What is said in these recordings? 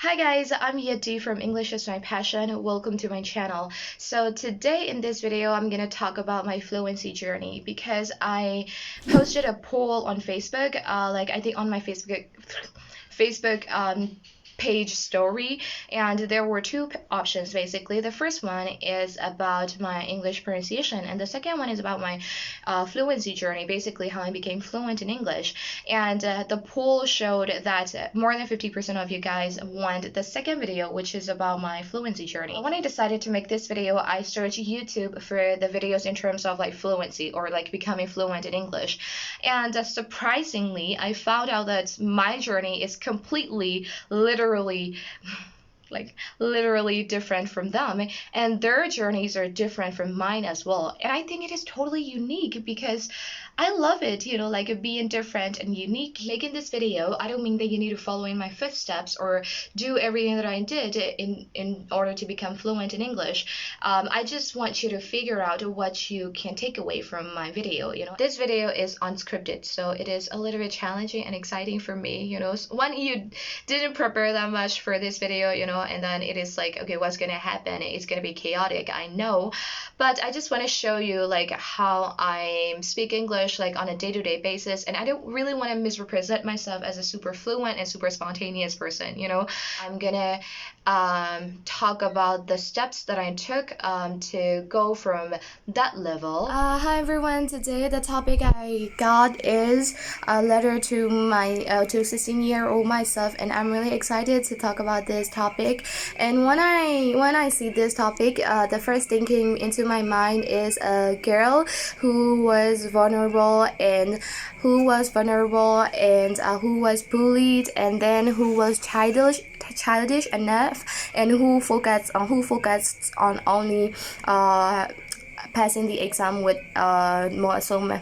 Hi guys, I'm Yeti from English is My Passion. Welcome to my channel. So today in this video, I'm gonna talk about my fluency journey because I posted a poll on Facebook, I think on my Facebook page story, and there were two options basically. The first one is about my English pronunciation, and the second one is about my fluency journey, basically how I became fluent in English. And the poll showed that more than 50% of you guys want the second video, which is about my fluency journey. When I decided to make this video, I searched YouTube for the videos in terms of like fluency or like becoming fluent in English. And surprisingly, I found out that my journey is completely, literally different from them, and their journeys are different from mine as well. And I think it is totally unique because I love it, like being different and unique. Making this video, I don't mean that you need to follow in my footsteps or do everything that I did in order to become fluent in English. I just want you to figure out what you can take away from my video. This video is unscripted, so it is a little bit challenging and exciting for me. When you didn't prepare that much for this video, and then it is like, okay, what's gonna happen? It's gonna be chaotic, I know, but I just want to show you like how I speak English like on a day-to-day basis, and I don't really want to misrepresent myself as a super fluent and super spontaneous person. I'm gonna talk about the steps that I took to go from that level. Hi everyone, today the topic I got is a letter to my to 16-year-old myself, and I'm really excited to talk about this topic. And when I see this topic, the first thing came into my mind is a girl who was vulnerable and who was bullied, and then who was childish enough, and who focused on only passing the exam with more so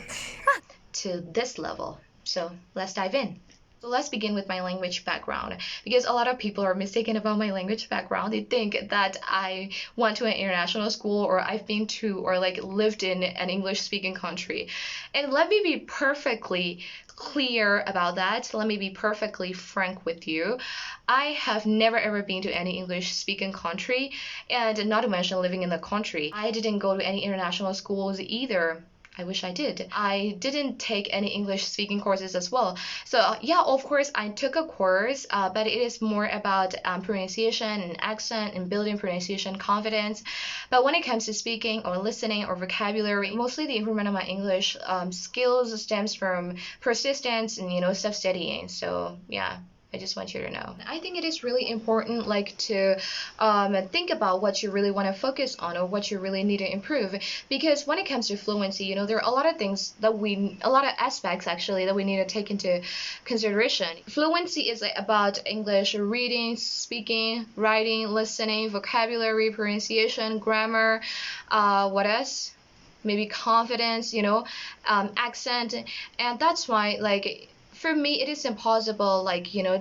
to this level. So let's dive in. So let's begin with my language background, because a lot of people are mistaken about my language background. They think that I went to an international school, or I've been to or like lived in an English speaking country. And let me be perfectly clear about that. Let me be perfectly frank with you. I have never ever been to any English speaking country, and not to mention living in the country. I didn't go to any international schools either. I wish I did. I didn't take any English speaking courses as well. So yeah, of course I took a course, but it is more about pronunciation and accent and building pronunciation confidence. But when it comes to speaking or listening or vocabulary, mostly the improvement of my English skills stems from persistence and self-studying. So yeah, I just want you to know. I think it is really important to think about what you really want to focus on or what you really need to improve, because when it comes to fluency, there are a lot of aspects actually that we need to take into consideration. Fluency is about English reading, speaking, writing, listening, vocabulary, pronunciation, grammar, what else? Maybe confidence, accent. And that's why for me, it is impossible,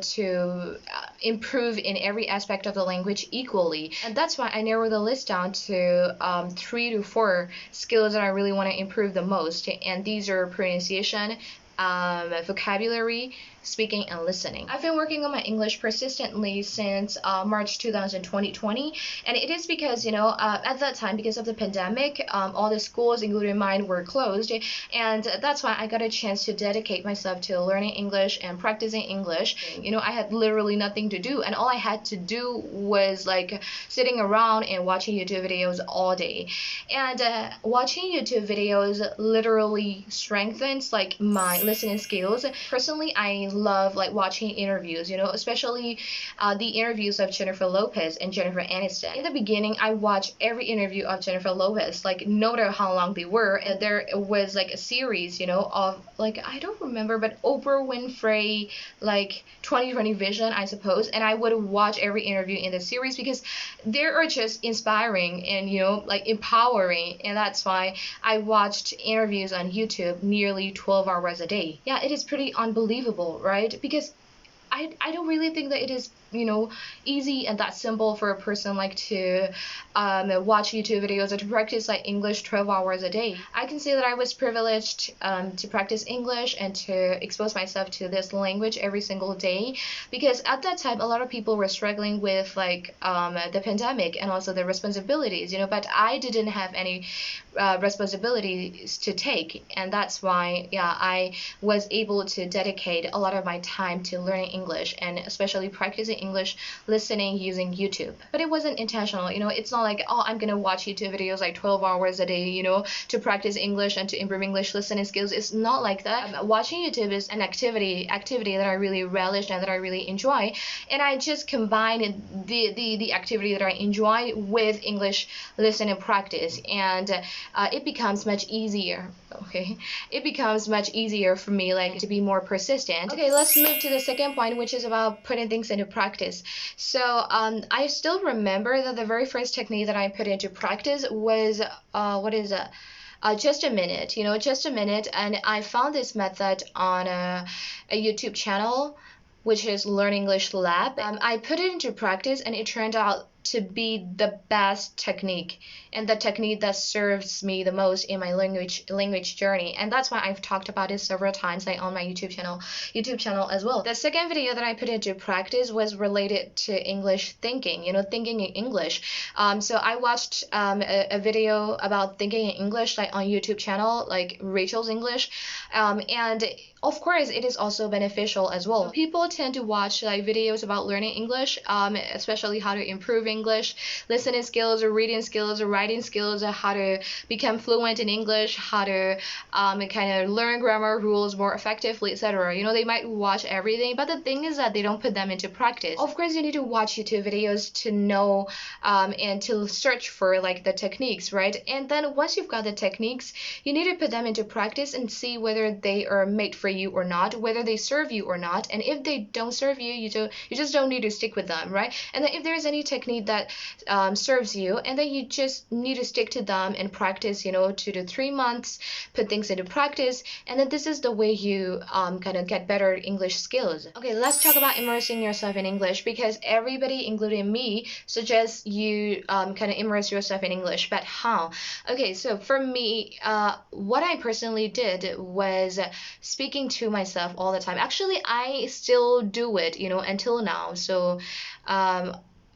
to improve in every aspect of the language equally. And that's why I narrow the list down to 3 to 4 skills that I really want to improve the most. And these are pronunciation, vocabulary, speaking, and listening. I've been working on my English persistently since March 2020, and it is because at that time, because of the pandemic, all the schools, including mine, were closed, and that's why I got a chance to dedicate myself to learning English and practicing English. I had literally nothing to do, and all I had to do was sitting around and watching YouTube videos all day. And watching YouTube videos literally strengthens my listening skills. Personally, I love watching interviews, especially the interviews of Jennifer Lopez and Jennifer Aniston. In the beginning, I watched every interview of Jennifer Lopez, no matter how long they were. And there was a series, of I don't remember, but Oprah Winfrey 2020 Vision, I suppose. And I would watch every interview in the series because they are just inspiring and empowering. And that's why I watched interviews on YouTube nearly 12 hours a day. Yeah, it is pretty unbelievable, right? Because I don't really think that it is easy and that simple for a person like to watch YouTube videos or to practice like English 12 hours a day. I can say that I was privileged to practice English and to expose myself to this language every single day, because at that time a lot of people were struggling with like the pandemic and also the responsibilities, but I didn't have any responsibilities to take, and that's why I was able to dedicate a lot of my time to learning English and especially practicing English listening using YouTube. But it wasn't intentional, it's not like, oh, I'm gonna watch YouTube videos like 12 hours a day, to practice English and to improve English listening skills. It's not like that. Watching YouTube is an activity that I really relish and that I really enjoy, and I just combine the activity that I enjoy with English listening practice, and it becomes much easier. Okay, it becomes much easier for me like to be more persistent. Okay, let's move to the second point, which is about putting things into practice. So I still remember that the very first technique that I put into practice was just a minute, just a minute. And I found this method on a YouTube channel, which is Learn English Lab. I put it into practice and it turned out to be the best technique and the technique that serves me the most in my language journey, and that's why I've talked about it several times like on my YouTube channel as well. The second video that I put into practice was related to English thinking, thinking in English. So I watched a video about thinking in English like on YouTube channel like Rachel's English, and of course it is also beneficial as well. People tend to watch like videos about learning English, especially how to improve English listening skills or reading skills or writing skills, or how to become fluent in English, how to kind of learn grammar rules more effectively, etc. They might watch everything, but the thing is that they don't put them into practice. Of course you need to watch YouTube videos to know and to search for like the techniques, right? And then once you've got the techniques, you need to put them into practice and see whether they are made for you or not, whether they serve you or not. And if they don't serve you, you just don't need to stick with them, right? And then if there is any technique that serves you, and then you just need to stick to them and practice 2 to 3 months, put things into practice, and then this is the way you kind of get better English skills. Okay, let's talk about immersing yourself in English, because everybody including me suggests you kind of immerse yourself in English, but how? Okay, so for me, what I personally did was speaking to myself all the time. Actually, I still do it until now. So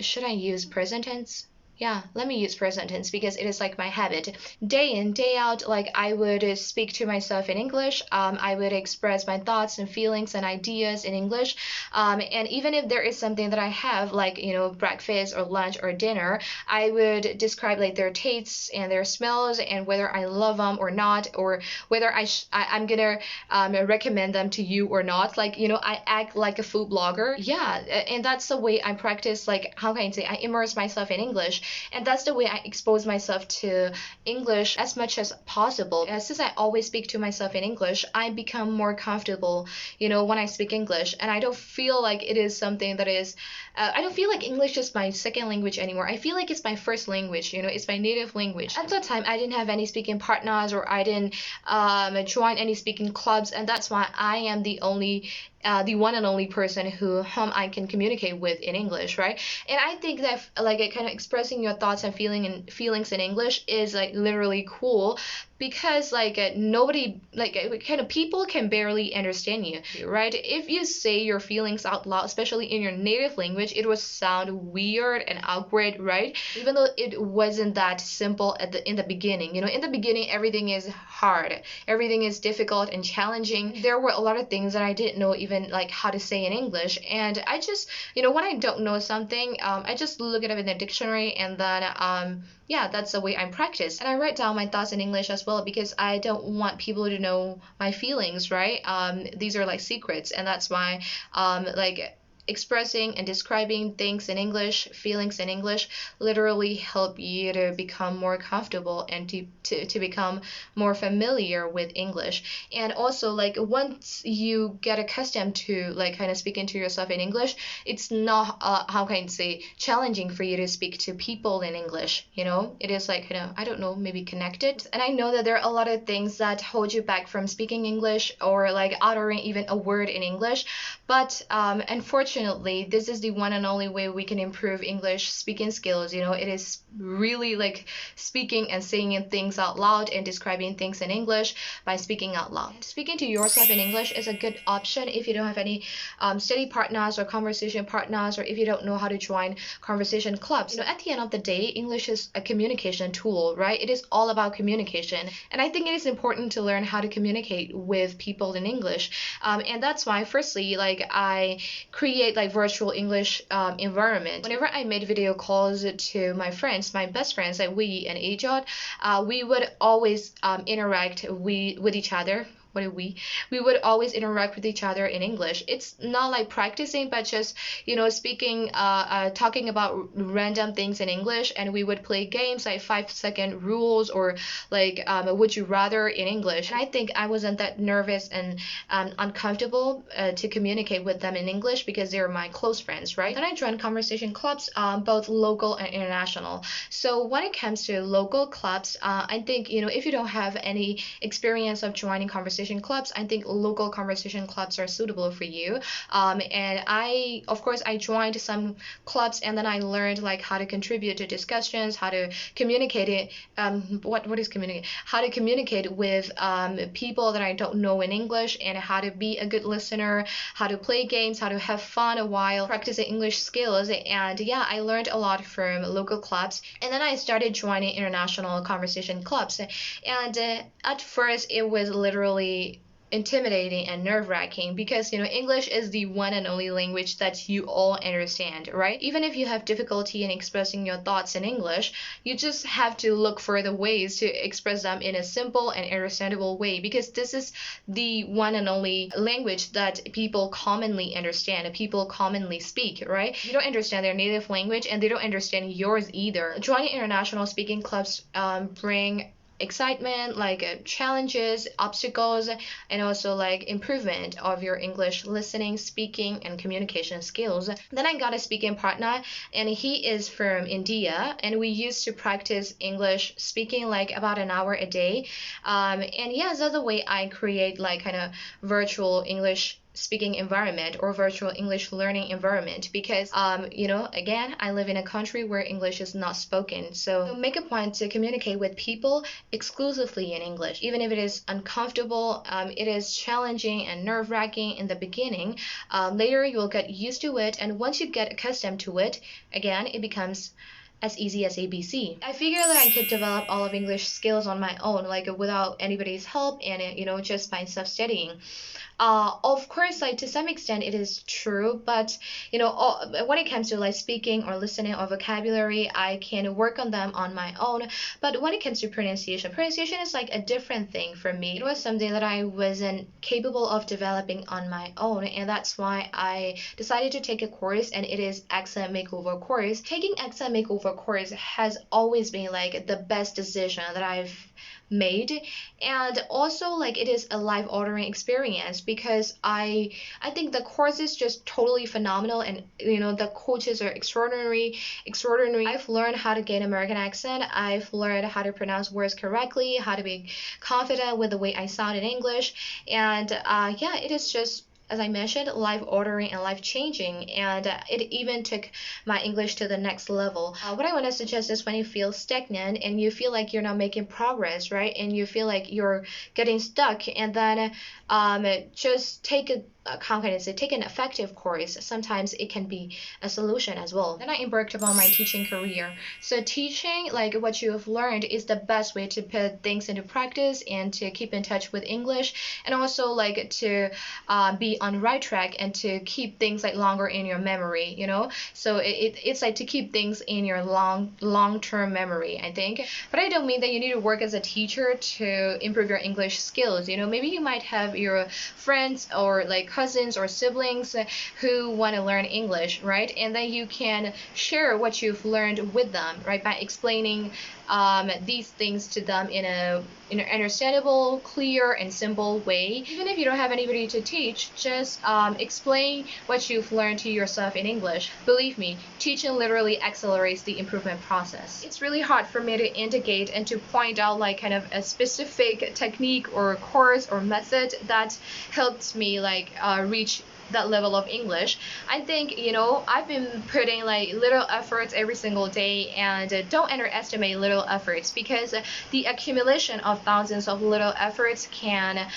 should I use present tense? Yeah, let me use present tense because it is like my habit. Day in, day out, like I would speak to myself in English. I would express my thoughts and feelings and ideas in English. And even if there is something that I have, like, breakfast or lunch or dinner, I would describe like their tastes and their smells and whether I love them or not, or whether I'm gonna recommend them to you or not. Like, I act like a food blogger. Yeah, and that's the way I practice, like, how can I say, I immerse myself in English. And that's the way I expose myself to English as much as possible. Since I always speak to myself in English, I become more comfortable, when I speak English. And I don't feel like it is something that is, I don't feel like English is my second language anymore. I feel like it's my first language, it's my native language. At that time, I didn't have any speaking partners, or I didn't join any speaking clubs. And that's why I am the one and only person whom I can communicate with in English, right? And I think that like kind of expressing your thoughts and feelings in English is like literally cool, because like nobody, like kind of people can barely understand you, right? If you say your feelings out loud, especially in your native language, it would sound weird and awkward, right? Even though it wasn't that simple in the beginning. In the beginning everything is hard, everything is difficult and challenging. There were a lot of things that I didn't know even like how to say in English, and I just when I don't know something, I just look it up in the dictionary, and then yeah, that's the way I practice. And I write down my thoughts in English as well, because I don't want people to know my feelings, right? These are like secrets, and that's why like expressing and describing things in English, feelings in English, literally help you to become more comfortable and to become more familiar with English. And also, like, once you get accustomed to like kind of speaking to yourself in English, it's not how can I say, challenging for you to speak to people in English. It is like I don't know, maybe connected. And I know that there are a lot of things that hold you back from speaking English or like uttering even a word in English, but unfortunately unfortunately, this is the one and only way we can improve English speaking skills. It is really like speaking and saying things out loud and describing things in English by speaking out loud. Speaking to yourself in English is a good option if you don't have any study partners or conversation partners, or if you don't know how to join conversation clubs. At the end of the day, English is a communication tool, right? It is all about communication, and I think it is important to learn how to communicate with people in English. And that's why, firstly, like I create like virtual English environment. Whenever I made video calls to my friends, my best friends, like we and Ajot, we would always interact with each other. What do we would always interact with each other in English. It's not like practicing, but just speaking, talking about random things in English, and we would play games like 5-second rules, or like would you rather in English. And I think I wasn't that nervous and uncomfortable to communicate with them in English because they're my close friends, right? Then I joined conversation clubs, both local and international. So when it comes to local clubs, I think if you don't have any experience of joining conversation clubs, I think local conversation clubs are suitable for you. And of course, I joined some clubs, and then I learned like how to contribute to discussions, how to communicate it. What is communicate? How to communicate with people that I don't know in English, and how to be a good listener, how to play games, how to have fun while practicing English skills. And yeah, I learned a lot from local clubs, and then I started joining international conversation clubs. And at first, it was literally intimidating and nerve-wracking because English is the one and only language that you all understand, right? Even if you have difficulty in expressing your thoughts in English, you just have to look for the ways to express them in a simple and understandable way, because this is the one and only language that people commonly understand, people commonly speak, right? You don't understand their native language, and they don't understand yours either. Joining international speaking clubs bring excitement, like challenges, obstacles, and also like improvement of your English listening, speaking, and communication skills. Then I got a speaking partner, and he is from India, and we used to practice English speaking like about an hour a day. And yeah, that's the way I create like kind of virtual English speaking environment or virtual English learning environment, because again, I live in a country where English is not spoken, so make a point to communicate with people exclusively in English. Even if it is uncomfortable, it is challenging and nerve-wracking in the beginning, later you'll get used to it, and once you get accustomed to it, again, it becomes as easy as ABC. I figured that I could develop all of English skills on my own, like without anybody's help, and just by self-studying. Of course, like to some extent it is true, but when it comes to like speaking or listening or vocabulary, I can work on them on my own. But when it comes to pronunciation is like a different thing for me. It was something that I wasn't capable of developing on my own, and that's why I decided to take a course, and it is accent makeover course. Taking accent makeover course has always been like the best decision that I've made, and also like it is a life-altering experience, because I think the course is just totally phenomenal, and the coaches are extraordinary. I've learned how to gain American accent, I've learned how to pronounce words correctly, how to be confident with the way I sound in English, and yeah, it is just, as I mentioned, life-altering and life-changing, and it even took my English to the next level. What I want to suggest is, when you feel stagnant and you feel like you're not making progress, right, and you feel like you're getting stuck, and then just take take an effective course. Sometimes it can be a solution as well. Then I embarked upon my teaching career. So teaching, like what you have learned, is the best way to put things into practice and to keep in touch with English, and also like to be on right track and to keep things like longer in your memory. So it's like to keep things in your long-term memory, I think. But I don't mean that you need to work as a teacher to improve your English skills. Maybe you might have your friends or like cousins or siblings who want to learn English, right? And then you can share what you've learned with them, right, by explaining these things to them in an understandable, clear, and simple way. Even if you don't have anybody to teach, just explain what you've learned to yourself in English. Believe me, teaching literally accelerates the improvement process. It's really hard for me to indicate and to point out like kind of a specific technique or course or method that helped me like reach that level of English. I think, you know, I've been putting like little efforts every single day, and don't underestimate little efforts, because the accumulation of thousands of little efforts can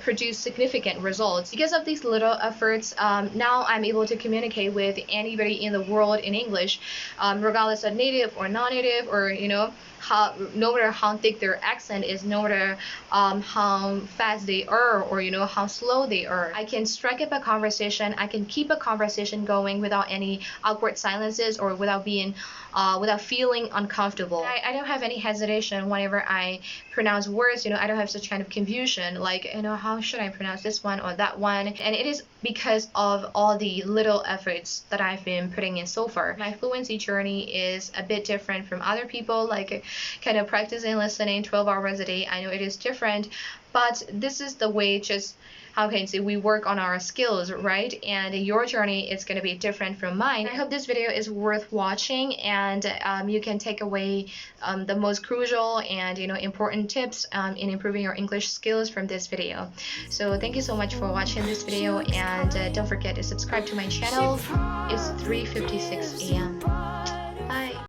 produce significant results. Because of these little efforts, now I'm able to communicate with anybody in the world in English, regardless of native or non-native, or you know, how, no matter how thick their accent is, no matter how fast they are, or you know, how slow they are. I can strike up a conversation, I can keep a conversation going without any awkward silences, or without being without feeling uncomfortable. I don't have any hesitation whenever I pronounce words, you know. I don't have such kind of confusion, like, you know, how should I pronounce this one or that one. And it is because of all the little efforts that I've been putting in so far. My fluency journey is a bit different from other people, like kind of practicing listening 12 hours a day. I know it is different, but this is the way, just how can I say, we work on our skills, right? And your journey is going to be different from mine. I hope this video is worth watching, and you can take away the most crucial and, you know, important tips in improving your English skills from this video. So thank you so much for watching this video, and don't forget to subscribe to my channel. It's 3:56 a.m. Bye.